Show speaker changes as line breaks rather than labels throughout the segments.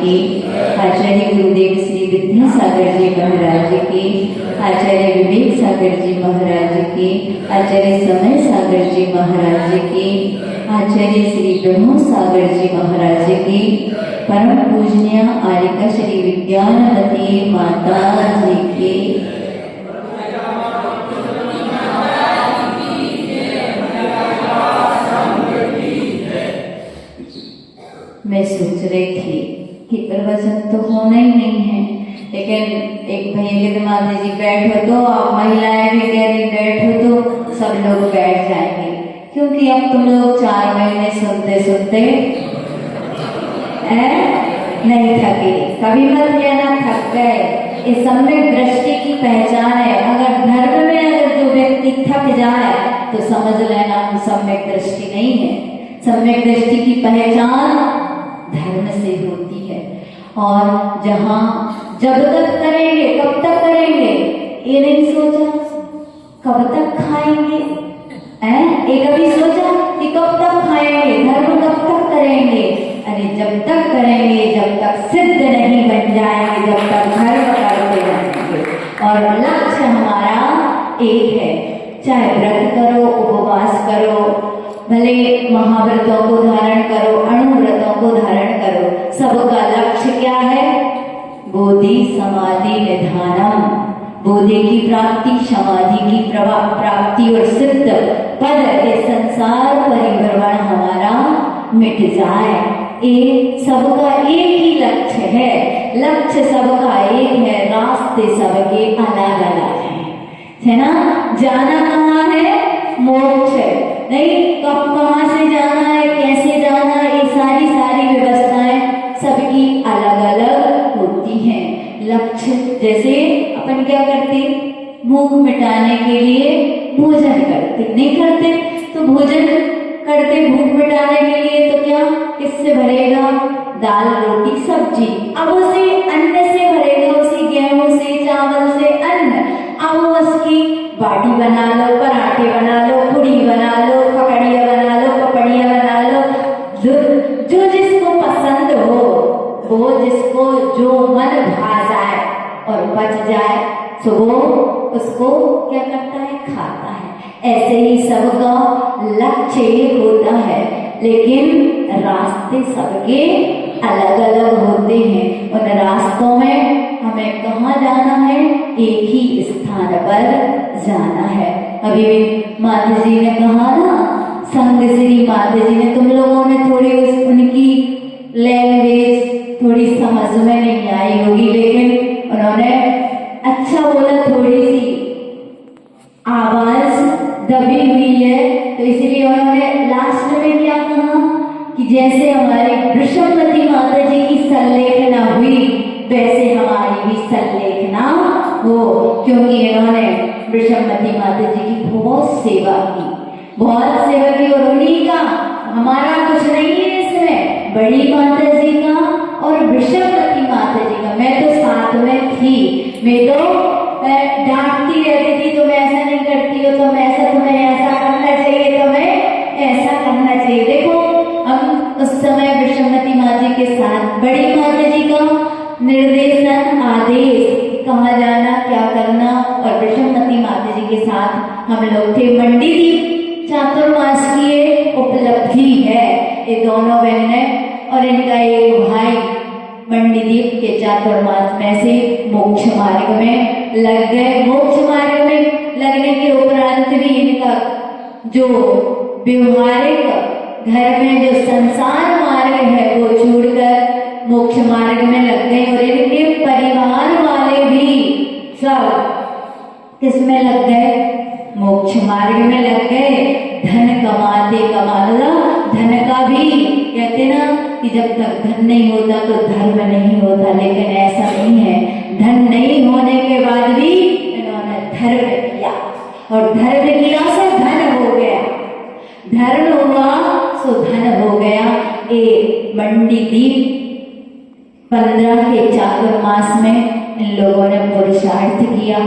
की, आचार्य गुरुदेव श्री विद्यासागर जी महाराज की, आचार्य विवेक सागर जी महाराज की, आचार्य समय सागर जी महाराज की, आचार्य श्री ब्रह्म सागर जी महाराज की, परम पूजनीय आर्यका श्री विज्ञानवती माता जी की। मैं सोच रही थी कि प्रवचन तो होना ही नहीं है, लेकिन एक भैया के दिमाग जी बैठो तो, आप महिलाएं भी कह रही बैठो तो सब लोग बैठ जाएंगे, क्योंकि अब तुम लोग 4 महीने सुनते सुनते नहीं थके। कभी मत कहना थक गए। इस सम्यक दृष्टि की पहचान है। अगर धर्म में अगर जो व्यक्ति थक जाए तो समझ लेना सम्यक दृष्टि नहीं है। सम्यक दृष्टि की पहचान धर्म से होती है। और जहां जब तक करेंगे कब तक करेंगे ये नहीं सोचा, कब तक खाएंगे ये कभी सोचा कि कब तक खाएंगे, धर्म कब तक करेंगे। अरे जब तक करेंगे, जब तक सिद्ध नहीं बन जाएंगे, जब तक धर्म करते रहेंगे। और लक्ष्य हमारा एक है, चाहे व्रत करो, उपवास करो, भले महाव्रतों को धारण करो, अणुव्रतों को धारण करो, सबका लक्ष्य क्या है? बोधि समाधि निधानम, बोधि की प्राप्ति, समाधि की प्राप्ति और सिद्ध पद के संसार परिभ्रमण हमारा मिट जाए। एक सबका एक ही लक्ष्य है, लक्ष्य सबका एक है, रास्ते सबके अलग अलग है ना। जाना कहाँ है? मोक्ष नहीं, कब कहाँ से जाना है, कैसे जाना है, ये सारी व्यवस्थाएं सबकी अलग अलग होती हैं। लक्ष्य जैसे अपन क्या करते, भूख मिटाने के लिए भोजन करते, नहीं करते तो भोजन करते भूख मिटाने के लिए, तो क्या किससे भरेगा? दाल रोटी सब्जी। अब उसे अन्न से भरेगा, उसी गेहूं से, चावल से अन्न। अब उसकी बाटी बना लो, पराठे बना लो, पूड़ी बना लो, पकड़िया बना लो, पपड़िया बना लो, जो जिसको पसंद हो, वो जिसको जो मन भा जाए और बच जाए तो वो उसको क्या करता है? खाता है। ऐसे ही सबका लक्ष्य एक होता है, लेकिन रास्ते सबके अलग अलग होते हैं। उन रास्तों में हमें कहाँ जाना है? एक ही स्थान पर जाना है। अभी माता जी ने कहा ना, संग श्री माता जी ने, तुम लोगों ने थोड़ी उनकी लैंग्वेज थोड़ी समझ में नहीं आई होगी, लेकिन उन्होंने अच्छा बोला, थोड़ी सी आवाज दबी हुई है, तो इसलिए उन्होंने लास्ट में क्या कहा कि जैसे हमारी वृषभवती माता जी की संलेखना हुई, वैसे हमारी भी संलेखना हो, क्योंकि इन्होंने वृषभवती माता जी की बहुत सेवा की, बहुत सेवा की। और उन्हीं का, हमारा कुछ नहीं है इसमें, बड़ी माता जी का और वृषभवती माता जी का। मैं तो साथ में थी, मैं तो डांटती रहती थी, तुम ऐसा नहीं करती हो, तुम ऐसा, तुम्हें ऐसा करना चाहिए, तुम्हें ऐसा करना चाहिए। देखो हम उस समय वृषभवती माता जी के साथ, बड़ी माता जी का निर्देशन, आदेश, कहाँ जाना, क्या करना, और वृषभवती माता जी के साथ हम लोग थे। मंडी दीप चातुर्मास की एक उपलब्धि है ये दोनों बहनें और इनका एक भाई मंडी दीप के चातुर्मास में से मोक्ष मार्ग में लग गए। मोक्ष मार्ग में लगने के उपरांत भी इनका जो व्यवहारिक घर में जो संसार मार्ग है वो छोड़कर मोक्ष मार्ग में लग गए। और इनके परिवार वाले भी सब किसमें लग गए? मोक्ष मार्ग में लग गए। धन कमाते कमाला, धन का भी कहते ना कि जब तक धन नहीं होता तो धर्म नहीं होता, लेकिन ऐसा नहीं है। धन नहीं होने के बाद भी इन्होंने धर्म किया, और धर्म किया सो धन हो गया, धर्म हुआ सो धन हो गया। ये मंडी दीप 15 के चातुर्मास में इन लोगों ने पुरुषार्थ किया,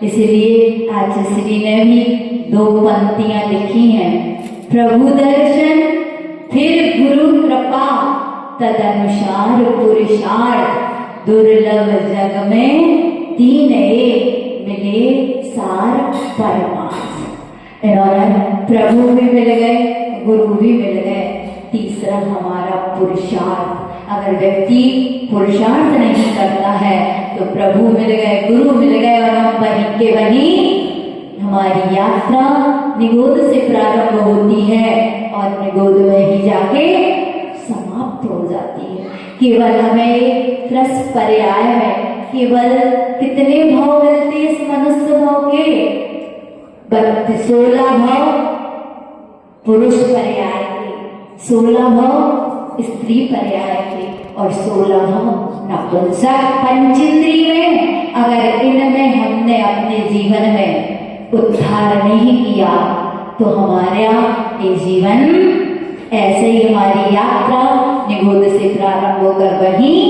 इसलिए आज श्री ने भी 2 पंक्तियां लिखी हैं। प्रभु दर्शन फिर गुरु कृपा, तदनुसार पुरुषार्थ दुर्लभ जग में तीन एक मिले सार परमार्थ। इन्होंने प्रभु भी मिल गए, गुरु भी मिल गए, तीसरा हमारा पुरुषार्थ। अगर व्यक्ति पुरुषार्थ नहीं करता है तो प्रभु मिल गए, गुरु मिल गए और हम वहीं के वहीं हमारी यात्रा निगोद से प्रारंभ होती है और निगोद में ही जाके समाप्त हो जाती है। केवल हमें रस पर्याय में केवल कितने भाव मिलते इस मनुष्य भाव के? 16 भाव पुरुष पर्याय के, 16 भाव स्त्री पर्याय के और 16 भाव नपुंसक पंचेंद्रिय में। अगर इनमें हमने अपने जीवन में उद्धार नहीं किया तो हमारा ये जीवन ऐसे ही हमारी यात्रा निगोद से प्रारंभ होकर वहीं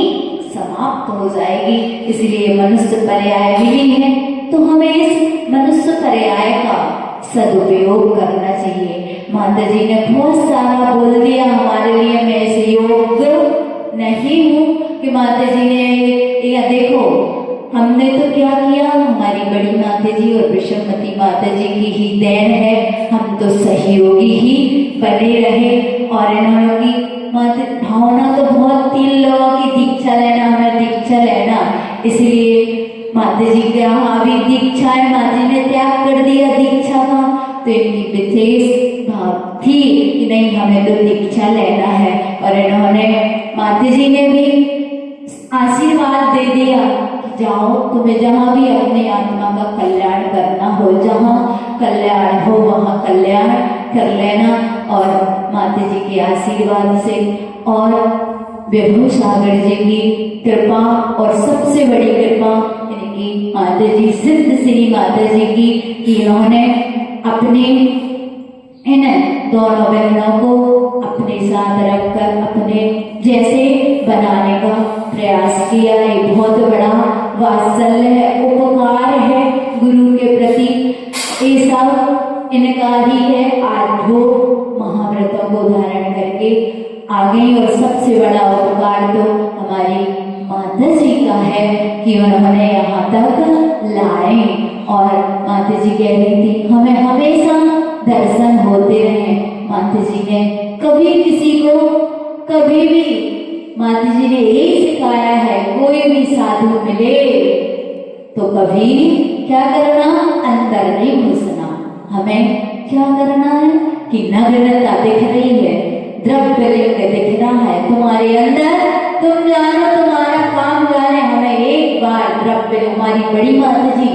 समाप्त हो जाएगी। इसलिए मनुष्य पर्याय मिली है तो हमें इस मनुष्य पर्याय का सदुपयोग करना चाहिए। माता जी ने बहुत सारा बोल दिया हमारे लिए, मैं ऐसे योग्य नहीं हूँ कि माता जी ने या देखो हमने तो क्या किया, हमारी बड़ी माता जी और विषमती माता जी की ही देन है, हम तो सहयोगी ही बने रहे। और इन्होंने की माता भावना तो बहुत, 3 लोगों की दीक्षा लेना, हमें दीक्षा लेना, इसलिए माता जी के यहाँ भी दीक्षा है, माता जी ने त्याग कर दिया दीक्षा का, तो इनकी विशेष भाव थी कि नहीं हमें तो दीक्षा लेना है। और इन्होंने माता जी ने भी आशीर्वाद दे दिया, जाओ तुम्हें जहाँ भी अपने आत्मा का कल्याण करना हो, जहाँ कल्याण हो वहाँ कल्याण कर लेना। और माता जी के आशीर्वाद से और विभू सागर जी की कृपा और सबसे बड़ी कृपा इनकी माता जी सिद्ध श्री माता जी की, इन्होंने अपने इन दोनों बहनों को अपने साथ रखकर अपने जैसे बनाने का प्रयास किया। एक बहुत बड़ा वात्सल्य है, उपकार है गुरु के प्रति, ये सब इनका ही है। आज वो महाव्रतों को धारण करके आ गई और सबसे बड़ा उपकार तो हमारी माता जी का है कि उन्होंने यहाँ तक लाए। और माता जी कह रही थी हमें हमेशा दर्शन होते रहे। माता जी ने कभी किसी को कभी भी, माता जी ने यही सिखाया है, कोई भी साधु मिले तो कभी क्या करना, अंदर नहीं घुसना। हमें क्या करना है कि नग्नता दिख रही है, द्रव्य लिंग दिख रहा है तुम्हारे अंदर, तुम जानो तुम्हारा काम जाने। हमें एक बार द्रव्य, हमारी बड़ी माता जी,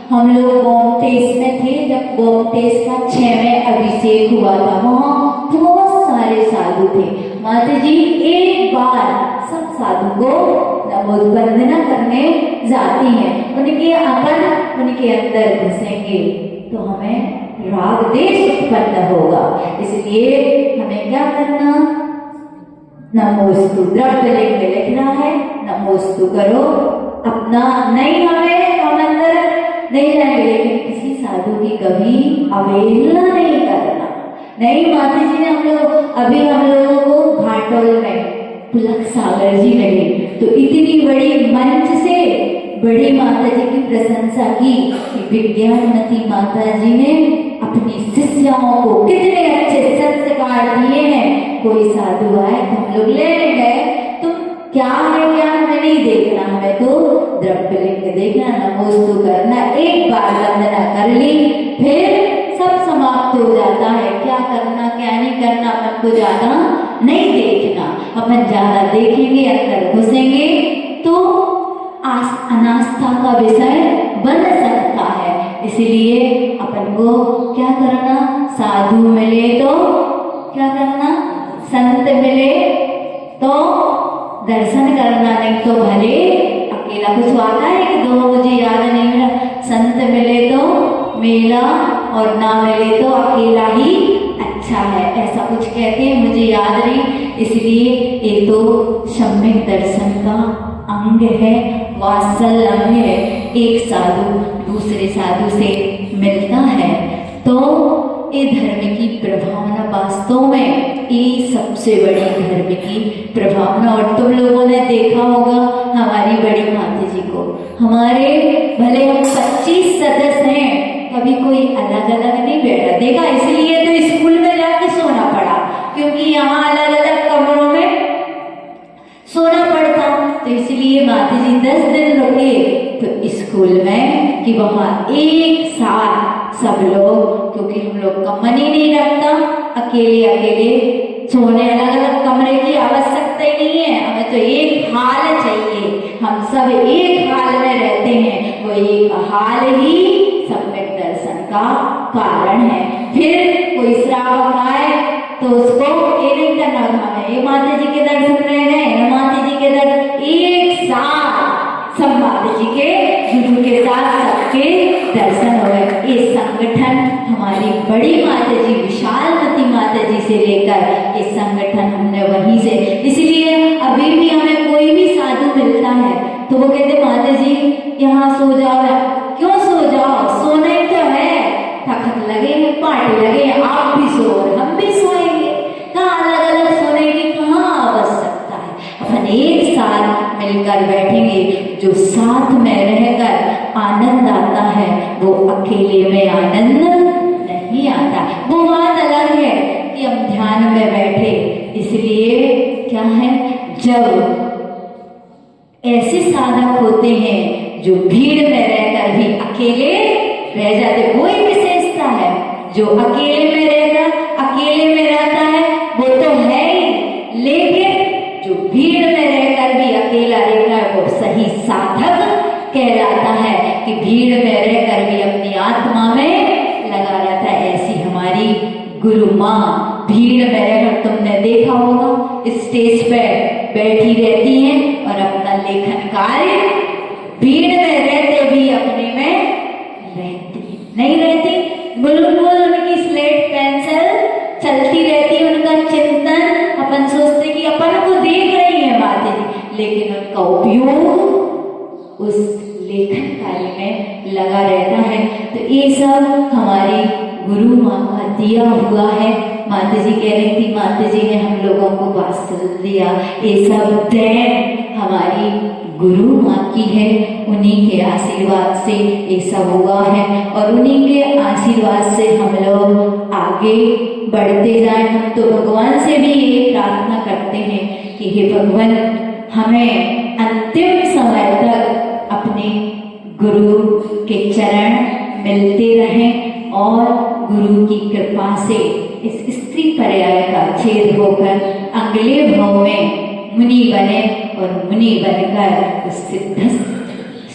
हम लोग गोमतेश में थे जब गोमतेश का 6वें अभिषेक हुआ था, वहाँ बहुत सारे साधु थे। माता जी एक बार सब साधु को नमोद्वंदना करने जाती हैं, उनके अपन उनके अंदर घुसेंगे तो हमें राग देश उत्पन्न होगा। इसलिए हमें क्या करना, नमोस्तु, द्रव्य लिंग में लिख रहा है नमोस्तु करो अपना, नहीं हमें हम अंदर नहीं जाएंगे, लेकिन किसी साधु की कभी अवहेलना नहीं करना। नहीं, माता जी ने हम लोगों को घाटोल में पुलक सागर जी मिले तो इतनी बड़ी मंच से बड़ी माता जी की प्रशंसा की कि विज्ञानमती माता जी ने अपनी शिष्याओं को कितने अच्छे संस्कार दिए हैं। कोई साधु आए तो हम लोग लेने गए, तुम क्या है क्या हमें नहीं देखना, हमें तो द्रव्य लिंग देखना, नमोस्तु करना। एक बार वंदना कर ली फिर सब समाप्त हो जाता है। क्या करना क्या नहीं करना अपन को ज्यादा नहीं देखना, अपन ज्यादा देखेंगे अंदर घुसेंगे तो अनास्था का विषय बन सकता है। इसलिए अपन को क्या करना, साधु मिले तो क्या करना, संत मिले तो दर्शन करना, नहीं तो भले अकेला कुछ आता है कि दो मुझे याद नहीं मिला, संत मिले तो मेला और ना मिले तो अकेला ही अच्छा है, ऐसा कुछ कहते हैं, मुझे याद नहीं। इसलिए ये तो सम्यक दर्शन का अंग है, वात्सल्य अंग है। एक साधु दूसरे साधु से मिलता है तो ये धर्म की प्रभावना वास्तव में ये सबसे बड़ी धर्म की प्रभावना। और तुम लोगों ने देखा होगा हमारी बड़ी माता जी को, हमारे भले हम 25 सदस्य हैं, कभी कोई अलग अलग नहीं बैठा देखा। इसलिए तो स्कूल में जाके सोना पड़ा, क्योंकि यहाँ अलग अलग कमरों में सोना पड़ता। तो इसलिए माता जी 10 दिन रुके तो स्कूल में कि वहाँ एक साथ सब लोग, क्योंकि हम लोग का मन ही नहीं रखता अकेले अकेले सोने, अलग अलग कमरे की आवश्यकता ही नहीं है, हमें तो एक हाल चाहिए। हम सब एक हाल में रहते हैं, वो एक हाल ही सम्यक दर्शन का कारण है। फिर कोई श्रावक आए तो उसको ये नहीं करना हमें ये माता जी के दर्शन रह गए, माता जी के दर्शन, एक साथ सब माता जी के गुरु के साथ सबके दर्शन हो गए। ये संगठन हमारी बड़ी माता जी विशालमती माता जी से लेकर ये संगठन हमने वहीं से, इसलिए अभी भी हमें कोई भी साधु मिलता है तो वो कहते माता जी यहाँ सो जाओ। क्यों सो जाओ, सोना ही तो है, थकत लगे हैं, पार्टी लगे हैं, आप भी सो और हम भी सोएंगे, कहाँ अलग अलग सोने की कहाँ आवश्यकता है। अपन एक साथ मिलकर बैठेंगे, जो साथ में रहकर आनंद आता है वो अकेले में आनंद नहीं आता। वो बात अलग है कि हम ध्यान में बैठे, इसलिए क्या है जब ऐसे साधक होते हैं जो भीड़ में रहकर भी अकेले रह जाते, वही विशेषता है। जो अकेले में रहता है वो तो है ही, लेकिन जो भीड़ में रहकर भी अकेला रहता है वो सही साधक कहलाता है, कि भीड़ में रहकर भी अपनी आत्मा में लगा रहता है। ऐसी हमारी गुरु माँ भीड़ में रहकर, तुमने देखा होगा स्टेज पे बैठी रहती हैं और अपना लेखन कार्य, भीड़ में रहते भी अपने में रहती नहीं रहती, बिल्कुल उनकी स्लेट पेंसिल चलती रहती, उनका चिंतन, अपन सोचते कि अपन को देख रही है माता जी, लेकिन उनका उपयोग उस लेखन कार्य में लगा रहता है। तो ये सब हमारी गुरु माँ का दिया हुआ है। माता जी कह रही थी माता जी ने हम लोगों को वात्सल्य दिया, ये सब देन हमारी गुरु माँ की है, उन्हीं के आशीर्वाद से ये सब हुआ है और उन्हीं के आशीर्वाद से हम लोग आगे बढ़ते जाएं। हम तो भगवान से भी ये प्रार्थना करते हैं कि हे भगवान हमें अंतिम समय तक अपने गुरु के चरण मिलते रहें और गुरु की कृपा से इस स्त्री पर्याय का छेद होकर अगले भाव में मुनि बने और मुनि बनकर उस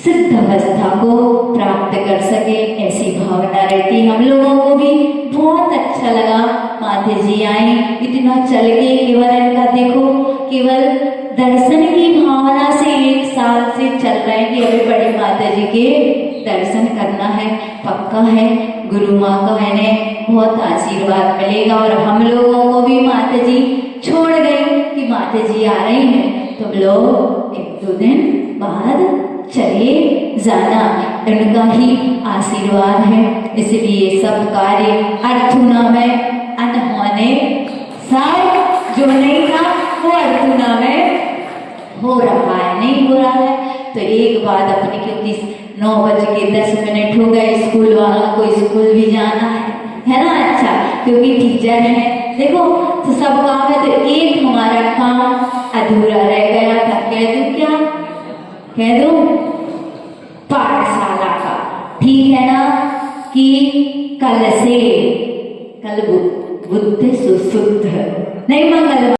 सिद्ध अवस्था को प्राप्त कर सके, ऐसी भावना रहती है हम लोगों को भी। बहुत अच्छा लगा माता जी आई, इतना चल के केवल इनका देखो, केवल दर्शन की भावना से 1 साल से चल रहे हैं कि अभी बड़ी माता जी के दर्शन करना है। पक्का है गुरु माँ का इन्हें बहुत आशीर्वाद मिलेगा और हम लोगों को भी माता जी छोड़ गई कि माता जी आ रही हैं, तुम लोग 1-2 दिन बाद चलिए जाना, उनका ही आशीर्वाद है। इसलिए सब कार्य अर्थुना में अनहोने सब जो नहीं था वो अर्थुना में हो रहा है, नहीं हो रहा है। तो एक बात अपनी, क्योंकि 9:10 हो गए, स्कूल वालों को स्कूल भी जाना है ना, अच्छा क्योंकि टीचर है, देखो तो सब काम है, तो एक हमारा काम अधूरा रह गया था। कह दूं क्या, कह दूं पाठशाला का, ठीक है ना, कि कल से कल बुद्ध सुशुद्ध नहीं मंगल